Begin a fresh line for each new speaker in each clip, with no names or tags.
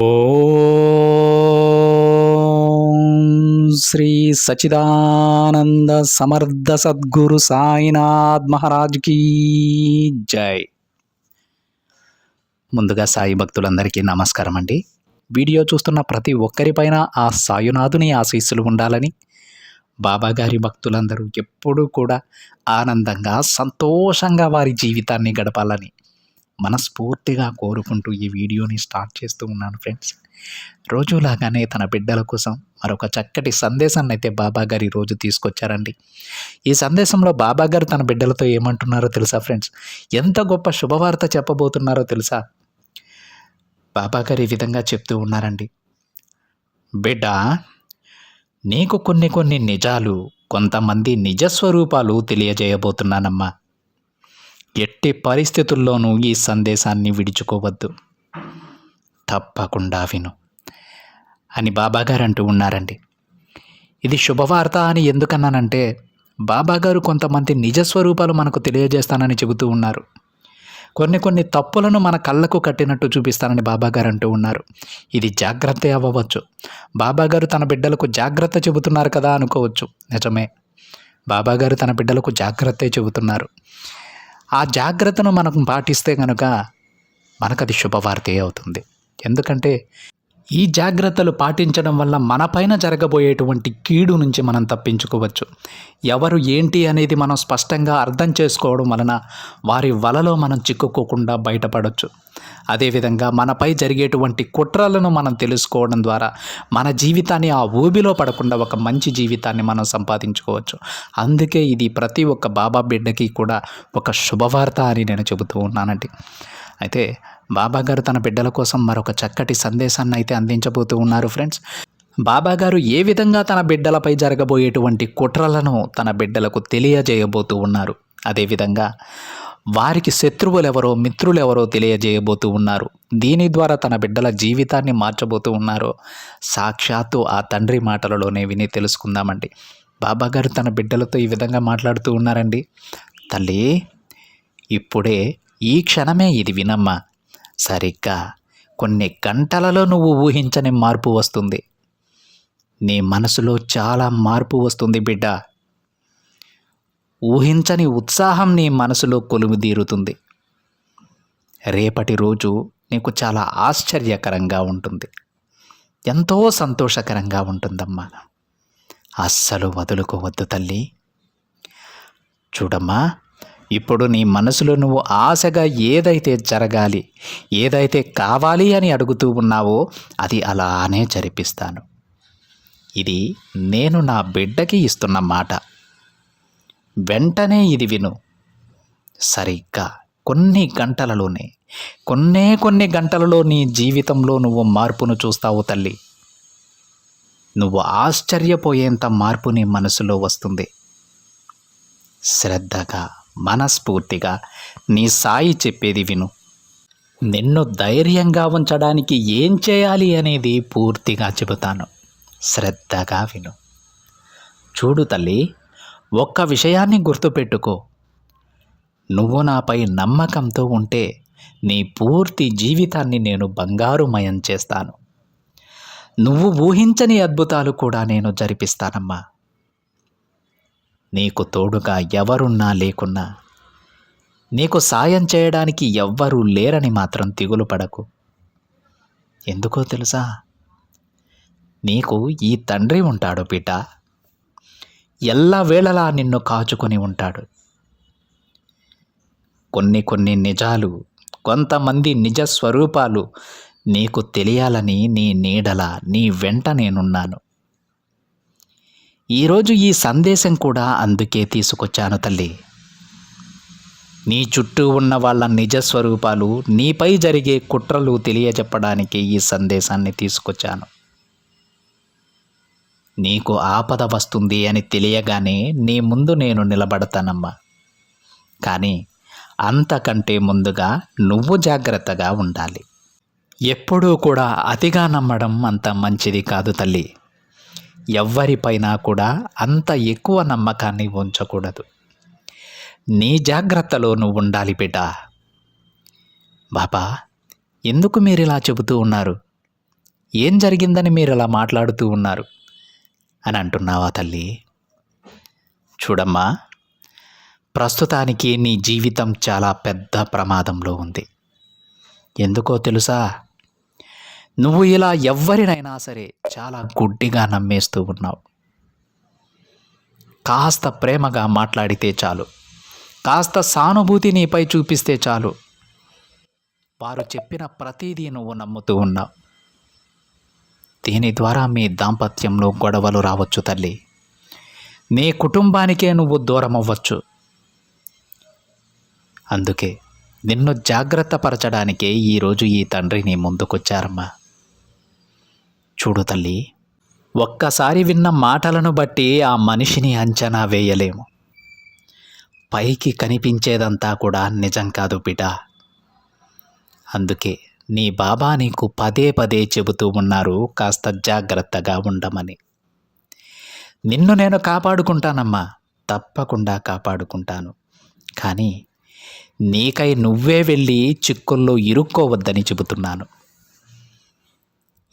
ఓం శ్రీ సచిదానంద సమర్థ సద్గురు సాయినాథ్ మహారాజ్ కీ జై. ముందుగా సాయి భక్తులందరికీ నమస్కారం అండి. వీడియో చూస్తున్న ప్రతి ఒక్కరిపైన ఆ సాయునాథుని ఆశీస్సులు ఉండాలని, బాబాగారి భక్తులందరూ ఎప్పుడూ కూడా ఆనందంగా సంతోషంగా వారి జీవితాన్ని గడపాలని మనస్ఫూర్తిగా కోరుకుంటూ ఈ వీడియోని స్టార్ట్ చేస్తూ ఉన్నాను ఫ్రెండ్స్. రోజులాగానే తన బిడ్డల కోసం మరొక చక్కటి సందేశాన్ని అయితే బాబాగారు ఈరోజు తీసుకొచ్చారండి. ఈ సందేశంలో బాబాగారు తన బిడ్డలతో ఏమంటున్నారో తెలుసా ఫ్రెండ్స్? ఎంత గొప్ప శుభవార్త చెప్పబోతున్నారో తెలుసా? బాబాగారు ఈ విధంగా చెప్తూ ఉన్నారండి. బిడ్డ, నీకు కొన్ని నిజాలు, కొంతమంది నిజస్వరూపాలు తెలియజేయబోతున్నానమ్మా. ఎట్టి పరిస్థితుల్లోనూ ఈ సందేశాన్ని విడుచుకోవద్దు, తప్పకుండా విను అని బాబాగారు అంటూ ఉన్నారండి. ఇది శుభవార్త అని ఎందుకన్నానంటే, బాబాగారు కొంతమంది నిజస్వరూపాలు మనకు తెలియజేస్తానని చెబుతూ ఉన్నారు. కొన్ని తప్పులను మన కళ్ళకు కట్టినట్టు చూపిస్తానని బాబాగారు అంటూ ఉన్నారు. ఇది జాగ్రత్త అవ్వవచ్చు. బాబాగారు తన బిడ్డలకు జాగ్రత్త చెబుతున్నారు కదా అనుకోవచ్చు. నిజమే, బాబాగారు తన బిడ్డలకు జాగ్రత్తే చెబుతున్నారు. ఆ జాగ్రత్తను మనం పాటిస్తే కనుక మనకది శుభవార్తే అవుతుంది. ఎందుకంటే ఈ జాగ్రత్తలు పాటించడం వల్ల మనపైన జరగబోయేటువంటి కీడు నుంచి మనం తప్పించుకోవచ్చు. ఎవరు ఏంటి అనేది మనం స్పష్టంగా అర్థం చేసుకోవడం వలన వారి వలలో మనం చిక్కుకోకుండా బయటపడవచ్చు. అదేవిధంగా మనపై జరిగేటువంటి కుట్రలను మనం తెలుసుకోవడం ద్వారా మన జీవితాన్ని ఆ ఊబిలో పడకుండా ఒక మంచి జీవితాన్ని మనం సంపాదించుకోవచ్చు. అందుకే ఇది ప్రతి ఒక్క బాబా బిడ్డకి కూడా ఒక శుభవార్త అని నేను చెబుతూ ఉన్నానండి. అయితే బాబాగారు తన బిడ్డల కోసం మరొక చక్కటి సందేశాన్ని అయితే అందించబోతూ ఉన్నారు ఫ్రెండ్స్. బాబాగారు ఏ విధంగా తన బిడ్డలపై జరగబోయేటువంటి కుట్రలను తన బిడ్డలకు తెలియజేయబోతూ ఉన్నారు. అదేవిధంగా వారికి శత్రువులెవరో మిత్రులెవరో తెలియజేయబోతూ ఉన్నారు. దీని ద్వారా తన బిడ్డల జీవితాన్ని మార్చబోతూ ఉన్నారో సాక్షాత్తు ఆ తండ్రి మాటలలోనే విని తెలుసుకుందామండి. బాబాగారు తన బిడ్డలతో ఈ విధంగా మాట్లాడుతూ ఉన్నారండి. తల్లి, ఇప్పుడే ఈ క్షణమే ఇది వినమ్మా. సరిగ్గా కొన్ని గంటలలో నువ్వు ఊహించని మార్పు వస్తుంది. నీ మనసులో చాలా మార్పు వస్తుంది బిడ్డ. ఊహించని ఉత్సాహం నీ మనసులో కొలువుదీరుతుంది. రేపటి రోజు నీకు చాలా ఆశ్చర్యకరంగా ఉంటుంది, ఎంతో సంతోషకరంగా ఉంటుందమ్మా. అస్సలు వదులుకోవద్దు తల్లి. చూడమ్మా, ఇప్పుడు నీ మనసులో నువ్వు ఆశగా ఏదైతే జరగాలి, ఏదైతే కావాలి అని అడుగుతూ ఉన్నావో అది అలానే జరిపిస్తాను. ఇది నేను నా బిడ్డకి ఇస్తున్న మాట. వెంటనే ఇది విను. సరిగ్గా కొన్ని గంటలలోనే, కొన్ని గంటలలో నీ జీవితంలో నువ్వు మార్పును చూస్తావు తల్లి. నువ్వు ఆశ్చర్యపోయేంత మార్పు నీ మనసులో వస్తుంది. శ్రద్ధగా, మనస్ఫూర్తిగా నీ సాయి చెప్పేది విను. నిన్ను ధైర్యంగా ఉంచడానికి ఏం చేయాలి అనేది పూర్తిగా చెబుతాను. శ్రద్ధగా విను. చూడు తల్లి, ఒక్క విషయాన్ని గుర్తుపెట్టుకో. నువ్వు నాపై నమ్మకంతో ఉంటే నీ పూర్తి జీవితాన్ని నేను బంగారుమయం చేస్తాను. నువ్వు ఊహించని అద్భుతాలు కూడా నేను జరిపిస్తానమ్మా. నీకు తోడుగా ఎవరున్నా లేకున్నా, నీకు సాయం చేయడానికి ఎవ్వరూ లేరని మాత్రం దిగులు పడకు. ఎందుకో తెలుసా? నీకు ఈ తండ్రి ఉంటాడు బిడ్డ. ఎల్లవేళలా నిన్ను కాచుకొని ఉంటాడు. కొన్ని నిజాలు, కొంతమంది నిజ స్వరూపాలు నీకు తెలియాలని నీ నీడల, నీ వెంట నేనున్నాను. ఈరోజు ఈ సందేశం కూడా అందుకే తీసుకొచ్చాను తల్లి. నీ చుట్టూ ఉన్న వాళ్ళ నిజస్వరూపాలు, నీపై జరిగే కుట్రలు తెలియజెప్పడానికి ఈ సందేశాన్ని తీసుకొచ్చాను. నీకు ఆపద వస్తుంది అని తెలియగానే నీ ముందు నేను నిలబడతానమ్మా. కానీ అంతకంటే ముందుగా నువ్వు జాగ్రత్తగా ఉండాలి. ఎప్పుడూ కూడా అతిగా నమ్మడం అంత మంచిది కాదు తల్లి. ఎవ్వరిపైనా కూడా అంత ఎక్కువ నమ్మకాన్ని ఉంచకూడదు. నీ జాగ్రత్తలో నువ్వు ఉండాలి బిడ్డ. బాబా, ఎందుకు మీరిలా చెబుతూ ఉన్నారు? ఏం జరిగిందని మీరు అలా మాట్లాడుతూ ఉన్నారు అని అంటున్నావా తల్లి? చూడమ్మా, ప్రస్తుతానికి నీ జీవితం చాలా పెద్ద ప్రమాదంలో ఉంది. ఎందుకో తెలుసా? నువ్వు ఇలా ఎవ్వరినైనా సరే చాలా గుడ్డిగా నమ్మేస్తూ ఉన్నావు. కాస్త ప్రేమగా మాట్లాడితే చాలు, కాస్త సానుభూతి నీపై చూపిస్తే చాలు, వారు చెప్పిన ప్రతిదీ నువ్వు నమ్ముతూ ఉన్నావు. దీని ద్వారా మీ దాంపత్యంలో గొడవలు రావచ్చు తల్లి. నీ కుటుంబానికే నువ్వు దూరం అవ్వచ్చు. అందుకే నిన్ను జాగ్రత్త పరచడానికే ఈరోజు ఈ తండ్రి నీ ముందుకొచ్చారమ్మా. చూడు తల్లి, ఒక్కసారి విన్న మాటలను బట్టి ఆ మనిషిని అంచనా వేయలేము. పైకి కనిపించేదంతా కూడా నిజం కాదు బిడ్డ. అందుకే నీ బాబా నీకు పదే పదే చెబుతూ ఉన్నారు, కాస్త జాగ్రత్తగా ఉండమని. నిన్ను నేను కాపాడుకుంటానమ్మా, తప్పకుండా కాపాడుకుంటాను. కానీ నీకై నువ్వే వెళ్ళి చిక్కుల్లో ఇరుక్కోవద్దని చెబుతున్నాను.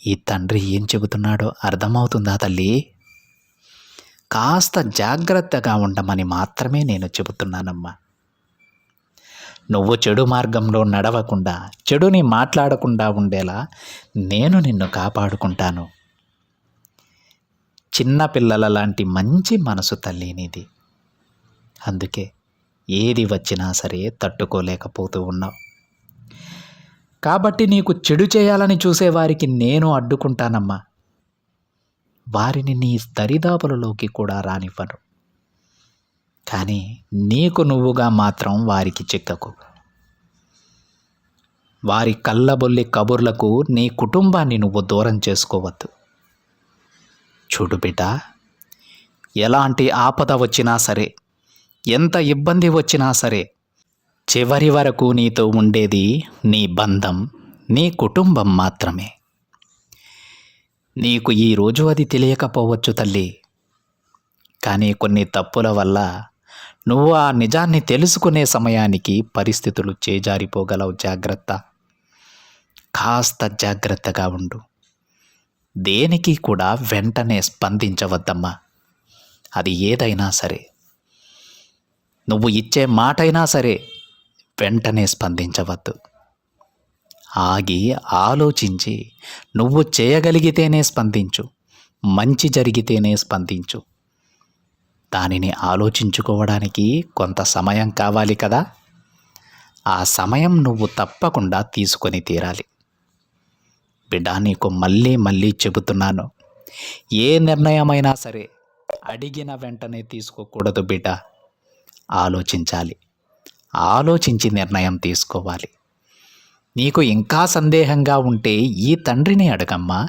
ఈ తండ్రి ఏం చెబుతున్నాడో అర్థమవుతుందా తల్లి? కాస్త జాగ్రత్తగా ఉండమని మాత్రమే నేను చెబుతున్నానమ్మా. నువ్వు చెడు మార్గంలో నడవకుండా, చెడుని మాట్లాడకుండా ఉండేలా నేను నిన్ను కాపాడుకుంటాను. చిన్న పిల్లల లాంటి మంచి మనసు తల్లి నీది. అందుకే ఏది వచ్చినా సరే తట్టుకోలేకపోతూ ఉన్నావు. కాబట్టి నీకు చెడు చేయాలని చూసేవారికి నేను అడ్డుకుంటానమ్మా. వారిని నీ దరిదాపులలోకి కూడా రానివ్వను. కానీ నీకు నువ్వుగా మాత్రం వారికి చిక్కకు. వారి కళ్ళబొల్లి కబుర్లకు నీ కుటుంబాన్ని నువ్వు దూరం చేసుకోవద్దు. చూడు బిడ్డ, ఎలాంటి ఆపద వచ్చినా సరే, ఎంత ఇబ్బంది వచ్చినా సరే, చివరి వరకు నీతో ఉండేది నీ బంధం, నీ కుటుంబం మాత్రమే. నీకు ఈరోజు అది తెలియకపోవచ్చు తల్లి. కానీ కొన్ని తప్పుల వల్ల నువ్వు ఆ నిజాన్ని తెలుసుకునే సమయానికి పరిస్థితులు చేజారిపోగలవు. జాగ్రత్త, కాస్త జాగ్రత్తగా ఉండు. దేనికి కూడా వెంటనే స్పందించవద్దమ్మా. అది ఏదైనా సరే, నువ్వు ఇచ్చే మాటైనా సరే వెంటనే స్పందించవద్దు. ఆగి ఆలోచించి నువ్వు చేయగలిగితేనే స్పందించు. మంచి జరిగితేనే స్పందించు. దానిని ఆలోచించుకోవడానికి కొంత సమయం కావాలి కదా. ఆ సమయం నువ్వు తప్పకుండా తీసుకొని తీరాలి. బిడ్డ, నీకు మళ్ళీ మళ్ళీ చెబుతున్నాను, ఏ నిర్ణయమైనా సరే అడిగిన వెంటనే తీసుకోకూడదు బిడ్డ. ఆలోచించాలి, ఆలోచించి నిర్ణయం తీసుకోవాలి. నీకు ఇంకా సందేహంగా ఉంటే ఈ తండ్రిని అడగమ్మా.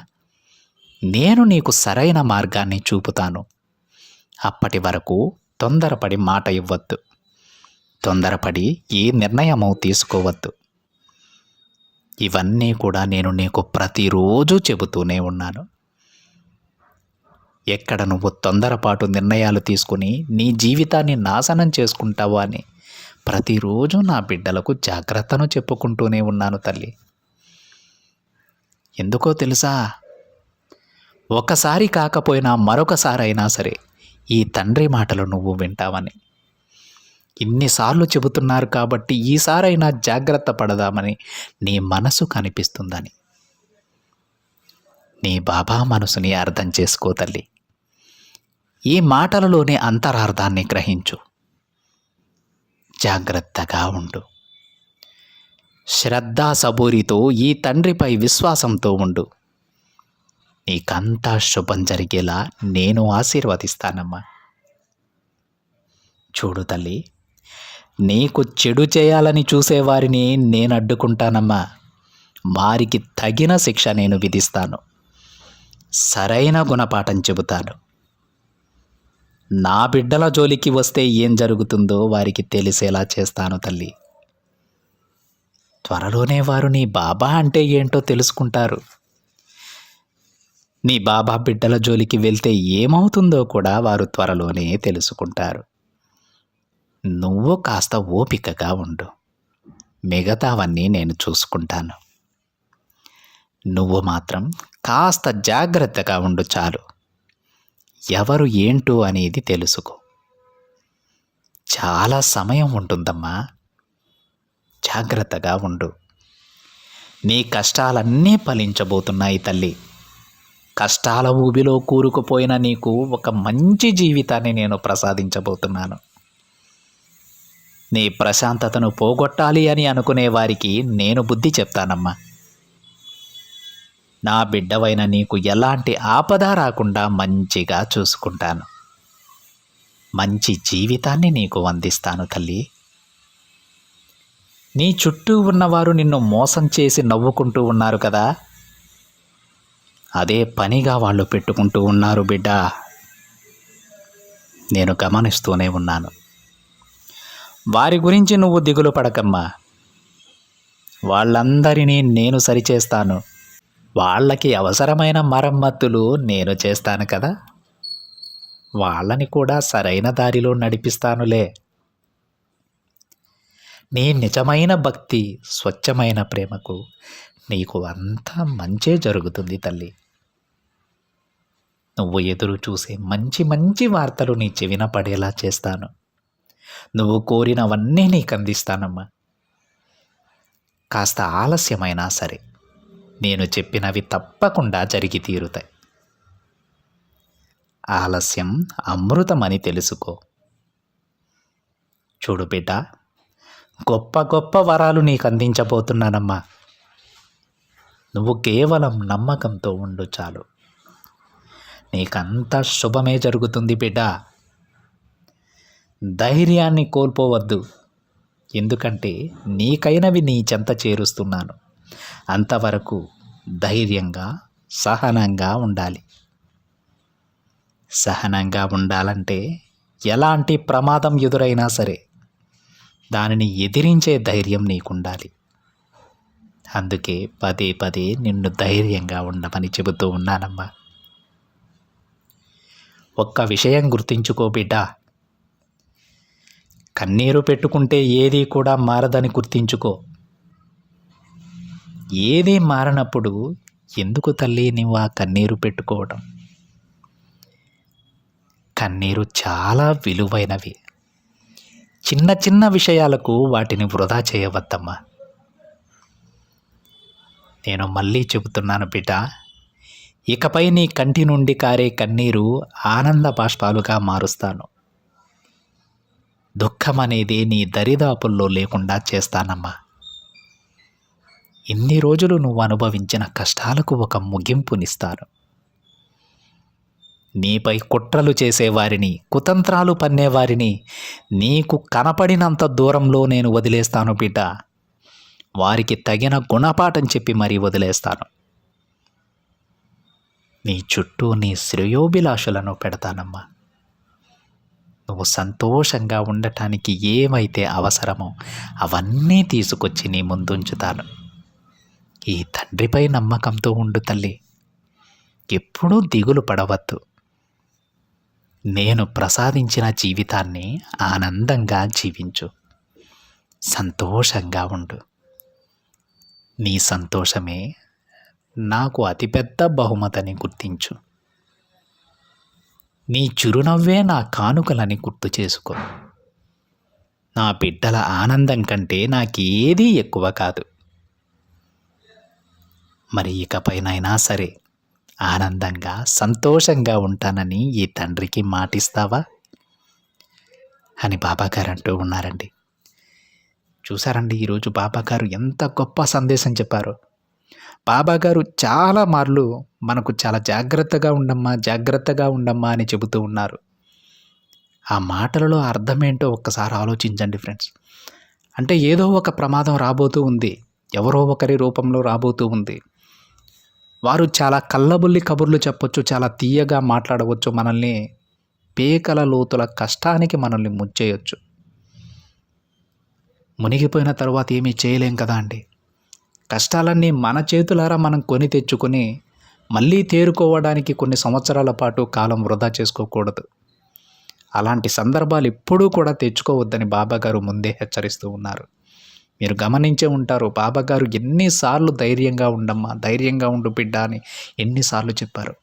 నేను నీకు సరైన మార్గాన్ని చూపుతాను. అప్పటి వరకు తొందరపడి మాట ఇవ్వద్దు. తొందరపడి ఏ నిర్ణయమో తీసుకోవద్దు. ఇవన్నీ కూడా నేను నీకు ప్రతిరోజు చెబుతూనే ఉన్నాను. ఎక్కడ నువ్వు తొందరపాటు నిర్ణయాలు తీసుకుని నీ జీవితాన్ని నాశనం చేసుకుంటావు అని ప్రతిరోజు నా బిడ్డలకు జాగ్రత్తను చెప్పుకుంటూనే ఉన్నాను తల్లి. ఎందుకో తెలుసా? ఒకసారి కాకపోయినా మరొకసారైనా సరే ఈ తండ్రి మాటలు నువ్వు వింటావని. ఇన్నిసార్లు చెబుతున్నారు కాబట్టి ఈసారైనా జాగ్రత్త పడదామని నీ మనసు కనిపిస్తుందని. నీ బాబా మనసుని అర్థం చేసుకో తల్లి. ఈ మాటలలోని అంతరార్థాన్ని గ్రహించు. జాగ్రత్తగా ఉండు. శ్రద్ధా సబూరితో ఈ తండ్రిపై విశ్వాసంతో ఉండు. నీకంతా శుభం జరిగేలా నేను ఆశీర్వదిస్తానమ్మా. చూడు తల్లి, నీకు చెడు చేయాలని చూసేవారిని నేను అడ్డుకుంటానమ్మా. వారికి తగిన శిక్ష నేను విధిస్తాను. సరైన గుణపాఠం చెబుతాను. నా బిడ్డల జోలికి వస్తే ఏం జరుగుతుందో వారికి తెలిసేలా చేస్తాను తల్లి. త్వరలోనే వారు నీ బాబా అంటే ఏంటో తెలుసుకుంటారు. నీ బాబా బిడ్డల జోలికి వెళ్తే ఏమవుతుందో కూడా వారు త్వరలోనే తెలుసుకుంటారు. నువ్వు కాస్త ఓపికగా ఉండు. మిగతావన్నీ నేను చూసుకుంటాను. నువ్వు మాత్రం కాస్త జాగ్రత్తగా ఉండు చాలు. ఎవరు ఏంటో అనేది తెలుసుకో. చాలా సమయం ఉంటుందమ్మా. జాగ్రత్తగా ఉండు. నీ కష్టాలన్నీ ఫలించబోతున్నాయి తల్లి. కష్టాల ఊబిలో కూరుకుపోయిన నీకు ఒక మంచి జీవితాన్ని నేను ప్రసాదించబోతున్నాను. నీ ప్రశాంతతను పోగొట్టాలి అని అనుకునే వారికి నేను బుద్ధి చెప్తానమ్మా. నా బిడ్డవైన నీకు ఎలాంటి ఆపద రాకుండా మంచిగా చూసుకుంటాను. మంచి జీవితాన్ని నీకు అందిస్తాను తల్లి. నీ చుట్టూ ఉన్నవారు నిన్ను మోసం చేసి నవ్వుకుంటూ ఉన్నారు కదా, అదే పనిగా వాళ్ళు పెట్టుకుంటూ ఉన్నారు బిడ్డ. నేను గమనిస్తూనే ఉన్నాను. వారి గురించి నువ్వు దిగులు పడకమ్మా. వాళ్ళందరినీ నేను సరిచేస్తాను. వాళ్ళకి అవసరమైన మరమ్మతులు నేను చేస్తాను కదా, వాళ్ళని కూడా సరైన దారిలో నడిపిస్తానులే. నీ నిజమైన భక్తి, స్వచ్ఛమైన ప్రేమకు నీకు అంతా మంచే జరుగుతుంది తల్లి. నువ్వు ఎదురు చూసే మంచి మంచి వార్తలు నీ చెవిన పడేలా చేస్తాను. నువ్వు కోరినవన్నీ నీకు అందిస్తానమ్మా. కాస్త ఆలస్యమైనా సరే నేను చెప్పినవి తప్పకుండా జరిగి తీరుతాయి. ఆలస్యం అమృతమని తెలుసుకో. చూడు బిడ్డ, గొప్ప గొప్ప వరాలు నీకు అందించబోతున్నానమ్మా. నువ్వు కేవలం నమ్మకంతో ఉండు చాలు. నీకంతా శుభమే జరుగుతుంది బిడ్డ. ధైర్యాన్ని కోల్పోవద్దు. ఎందుకంటే నీకైనవి నీ చెంత చేరుస్తున్నాను. అంతవరకు ధైర్యంగా, సహనంగా ఉండాలి. సహనంగా ఉండాలంటే ఎలాంటి ప్రమాదం ఎదురైనా సరే దానిని ఎదిరించే ధైర్యం నీకుండాలి. అందుకే పదే పదే నిన్ను ధైర్యంగా ఉండమని చెబుతూ ఉన్నానమ్మా. ఒక్క విషయం గుర్తించుకో బిడ్డ, కన్నీరు పెట్టుకుంటే ఏదీ కూడా మారదని గుర్తించుకో. ఏదీ మారనప్పుడు ఎందుకు తల్లి నువ్వు ఆ కన్నీరు పెట్టుకోవడం? కన్నీరు చాలా విలువైనవి. చిన్న చిన్న విషయాలకు వాటిని వృధా చేయవద్దమ్మా. నేను మళ్ళీ చెబుతున్నాను బిడ్డ, ఇకపై నీ కంటి నుండి కారే కన్నీరు ఆనంద బాష్పాలుగా మారుస్తాను. దుఃఖం అనేది నీ దరిదాపుల్లో లేకుండా చేస్తానమ్మా. ఇన్ని రోజులు నువ్వు అనుభవించిన కష్టాలకు ఒక ముగింపునిస్తాను. నీపై కుట్రలు చేసేవారిని, కుతంత్రాలు పన్నేవారిని నీకు కనపడినంత దూరంలో నేను వదిలేస్తాను బిడ్డ. వారికి తగిన గుణపాఠం చెప్పి మరీ వదిలేస్తాను. నీ చుట్టూ నీ శ్రేయోభిలాషులను పెడతానమ్మా. నువ్వు సంతోషంగా ఉండటానికి ఏమైతే అవసరమో అవన్నీ తీసుకొచ్చి నీ ముందుంచుతాను. ఈ తండ్రిపై నమ్మకంతో ఉండు తల్లి. ఎప్పుడూ దిగులు పడవద్దు. నేను ప్రసాదించిన జీవితాన్ని ఆనందంగా జీవించు. సంతోషంగా ఉండు. నీ సంతోషమే నాకు అతిపెద్ద బహుమతిని గుర్తించు. నీ చిరునవ్వే నా కానుకలని గుర్తు చేసుకో. నా బిడ్డల ఆనందం కంటే నాకేదీ ఎక్కువ కాదు. మరి ఇకపైనైనా సరే ఆనందంగా, సంతోషంగా ఉంటానని ఈ తండ్రికి మాటిస్తావా అని బాబాగారు అంటూ ఉన్నారండి. చూసారండి, ఈరోజు బాబాగారు ఎంత గొప్ప సందేశం చెప్పారో. బాబాగారు చాలా మార్లు మనకు చాలా జాగ్రత్తగా ఉండమ్మా, జాగ్రత్తగా ఉండమ్మా అని చెబుతూ ఉన్నారు. ఆ మాటలలో అర్థమేంటో ఒక్కసారి ఆలోచించండి ఫ్రెండ్స్. అంటే ఏదో ఒక ప్రమాదం రాబోతూ ఉంది, ఎవరో ఒకరి రూపంలో రాబోతూ ఉంది. వారు చాలా కల్లబుల్లి కబుర్లు చెప్పొచ్చు, చాలా తీయగా మాట్లాడవచ్చు, మనల్ని పేకల లోతుల కష్టానికి మనల్ని ముంచేయొచ్చు. మునిగిపోయిన తర్వాత ఏమీ చేయలేం కదా అండి. కష్టాలన్నీ మన చేతులారా మనం కొని తెచ్చుకొని మళ్ళీ తేరుకోవడానికి కొన్ని సంవత్సరాల పాటు కాలం వృధా చేసుకోకూడదు. అలాంటి సందర్భాలు ఎప్పుడూ కూడా తెచ్చుకోవద్దని బాబాగారు ముందే హెచ్చరిస్తూ ఉన్నారు. మీరు గమనించే ఉంటారు బాబాగారు ఎన్నిసార్లు ధైర్యంగా ఉండమ్మా, ధైర్యంగా ఉండు బిడ్డ అని ఎన్నిసార్లు చెప్పారు.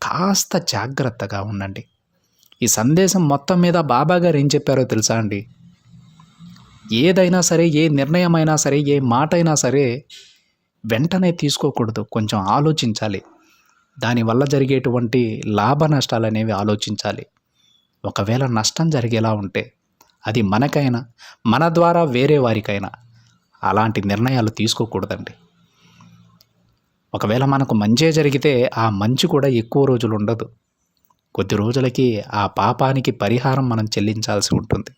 కాస్త జాగ్రత్తగా ఉండండి. ఈ సందేశం మొత్తం మీద బాబాగారు ఏం చెప్పారో తెలుసా అండి? ఏదైనా సరే, ఏ నిర్ణయమైనా సరే, ఏ మాట అయినా సరే వెంటనే తీసుకోకూడదు. కొంచెం ఆలోచించాలి. దానివల్ల జరిగేటువంటి లాభ నష్టాలు అనేవి ఆలోచించాలి. ఒకవేళ నష్టం జరిగేలా ఉంటే అది మనకైనా, మన ద్వారా వేరే వారికైనా అలాంటి నిర్ణయాలు తీసుకోకూడదండి. ఒకవేళ మనకు మంచే జరిగితే ఆ మంచి కూడా ఎక్కువ రోజులు ఉండదు. కొద్ది రోజులకి ఆ పాపానికి పరిహారం మనం చెల్లించాల్సి ఉంటుంది.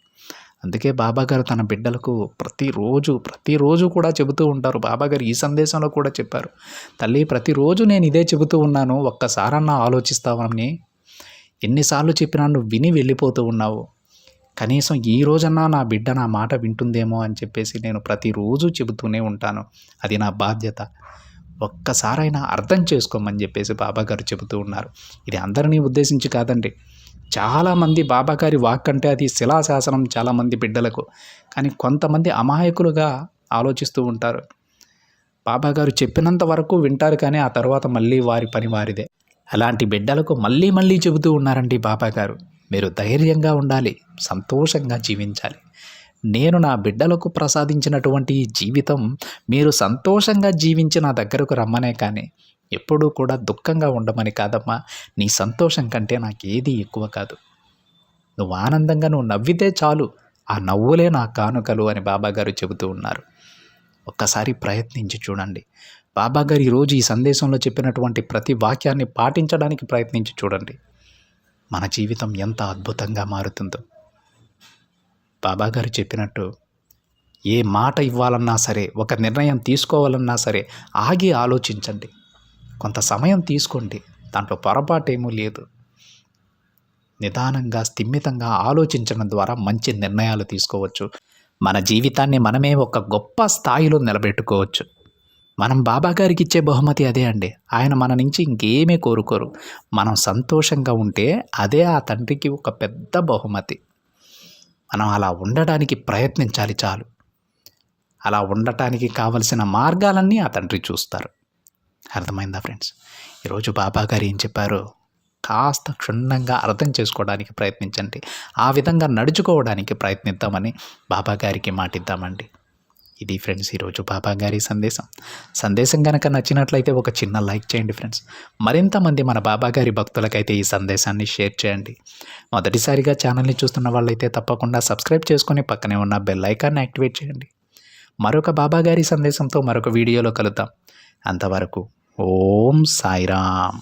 అందుకే బాబాగారు తన బిడ్డలకు ప్రతిరోజు కూడా చెబుతూ ఉంటారు. బాబాగారు ఈ సందేశంలో కూడా చెప్పారు, తల్లి ప్రతిరోజు నేను ఇదే చెబుతూ ఉన్నాను, ఒక్కసారన్నా ఆలోచిస్తావని. ఎన్నిసార్లు చెప్పినా నువ్వు విని వెళ్ళిపోతూ ఉన్నావు. కనీసం ఈ రోజన్నా నా బిడ్డ నా మాట వింటుందేమో అని చెప్పేసి నేను ప్రతిరోజు చెబుతూనే ఉంటాను. అది నా బాధ్యత. ఒక్కసారైనా అర్థం చేసుకోమని చెప్పేసి బాబాగారు చెబుతూ ఉన్నారు. ఇది అందరినీ ఉద్దేశించి కాదండి. చాలామంది బాబాగారి వాక్ అంటే అది శిలాశాసనం చాలామంది బిడ్డలకు. కానీ కొంతమంది అమాయకులుగా ఆలోచిస్తూ ఉంటారు. బాబాగారు చెప్పినంత వరకు వింటారు, కానీ ఆ తర్వాత మళ్ళీ వారి పని వారిదే. అలాంటి బిడ్డలకు మళ్ళీ చెబుతూ ఉన్నారండి బాబాగారు, మీరు ధైర్యంగా ఉండాలి, సంతోషంగా జీవించాలి. నేను నా బిడ్డలకు ప్రసాదించినటువంటి ఈ జీవితం మీరు సంతోషంగా జీవించి నా దగ్గరకు రమ్మనే కానీ ఎప్పుడూ కూడా దుఃఖంగా ఉండమని కాదమ్మా. నీ సంతోషం కంటే నాకేది ఎక్కువ కాదు. నువ్వు ఆనందంగా నువ్వు నవ్వితే చాలు, ఆ నవ్వులే నా కానుకలు అని బాబాగారు చెబుతూ ఉన్నారు. ఒక్కసారి ప్రయత్నించి చూడండి. బాబాగారు ఈరోజు ఈ సందేశంలో చెప్పినటువంటి ప్రతి వాక్యాన్ని పాటించడానికి ప్రయత్నించి చూడండి. మన జీవితం ఎంత అద్భుతంగా మారుతుందో. బాబాగారు చెప్పినట్టు ఏ మాట ఇవ్వాలన్నా సరే, ఒక నిర్ణయం తీసుకోవాలన్నా సరే ఆగి ఆలోచించండి. కొంత సమయం తీసుకోండి, దాంట్లో పొరపాటేమీ లేదు. నిదానంగా స్థిమితంగా ఆలోచించడం ద్వారా మంచి నిర్ణయాలు తీసుకోవచ్చు. మన జీవితాన్ని మనమే ఒక గొప్ప స్థాయిలో నిలబెట్టుకోవచ్చు. మనం బాబాగారికి ఇచ్చే బహుమతి అదే అండి. ఆయన మన నుంచి ఇంకేమీ కోరుకోరు. మనం సంతోషంగా ఉంటే అదే ఆ తండ్రికి ఒక పెద్ద బహుమతి. మనం అలా ఉండడానికి ప్రయత్నించాలి చాలు. అలా ఉండటానికి కావలసిన మార్గాలన్నీ ఆ తండ్రి చూస్తారు. అర్థమైందా ఫ్రెండ్స్? ఈరోజు బాబాగారు ఏం చెప్పారో కాస్త క్షుణ్ణంగా అర్థం చేసుకోవడానికి ప్రయత్నించండి. ఆ విధంగా నడుచుకోవడానికి ప్రయత్నిద్దామని బాబాగారికి మాటిద్దామండి. ఇది ఫ్రెండ్స్ ఈరోజు బాబాగారి సందేశం కనుక నచ్చినట్లయితే ఒక చిన్న లైక్ చేయండి ఫ్రెండ్స్. మరింతమంది మన బాబాగారి భక్తులకైతే ఈ సందేశాన్ని షేర్ చేయండి. మొదటిసారిగా ఛానల్ని చూస్తున్న వాళ్ళైతే తప్పకుండా సబ్స్క్రైబ్ చేసుకొని పక్కనే ఉన్న బెల్ ఐకాన్ని యాక్టివేట్ చేయండి. మరొక బాబాగారి సందేశంతో మరొక వీడియోలో కలుద్దాం. అంతవరకు ఓం సాయిరామ్.